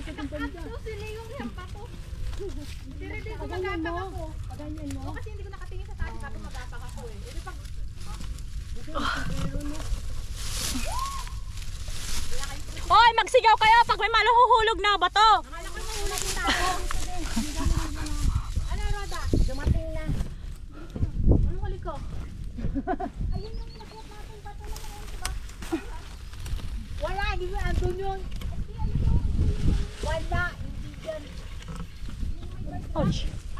Kakaktos, yung hempa ko. Hindi ko magapak ako. Paganyan mo? O kasi hindi ko nakatingin sa taas, kapag magapak ako eh. Ito pag... Hoy, magsigaw kayo pag may maluhuhulog na bato. Akala ko mahulog yung tao. Ano, Roda? Dumating na. Anong huli ko? Ayun yung nakuha natin bato na ngayon, diba? Wala, hindi mo andun yun. Wala, hindi dyan.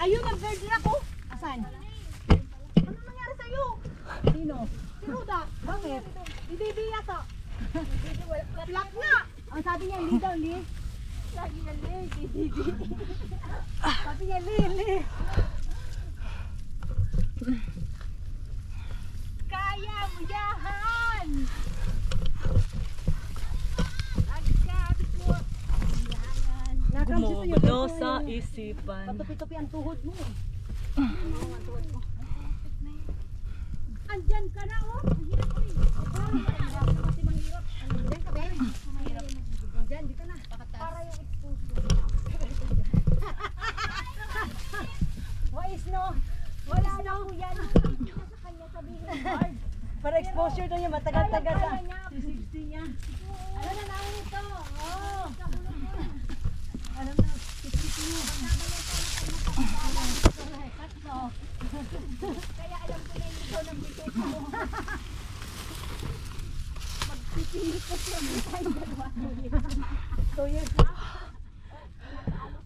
Ayun, nag-bird na ako. Asan? Ano nangyari sa'yo? Sino? Si Roda. Bakit? Hindi yata. Lock na. Ang sabi niya, Lee daw, Lee. Lagi na Lee. Sabi niya, Lee. Kaya mo yahan. Gumugulo sa isipan. Patupi-tupi ang tuhod mo eh. Andyan ka na, oh. Ang hirap ko eh. Kasi manghirap. Diyan ka, Ben. Diyan, dito na. Para yung exposure. Wais no? Wala na ako yan. Sa kanya sabihin ng hard. Para exposure na niya, matagal-tagal Kaya na. niya. 360 niya. Ano na namin ito? Oh. Alam na, 52. Kaya alam ko na yung ikaw ng bito ko. Magpipihit ko siya. 2 years na.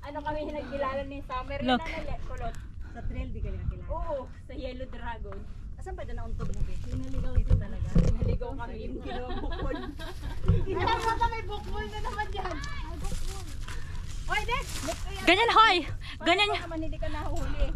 Ano kami nagkilala ni Summer? Look. Kulot. Sa trail, di ka nila kilala. Oo, sa Yellow Dragon. Asan pa na untog mo, Ben? Pinaligaw Dito talaga. Naligaw kami yung ginawa bukol. Alam mo na may bukol na naman dyan. Ay, bukol. Oy, Dex! Ganyan, hoy! Ganyan. Naman hindi ka nahuli.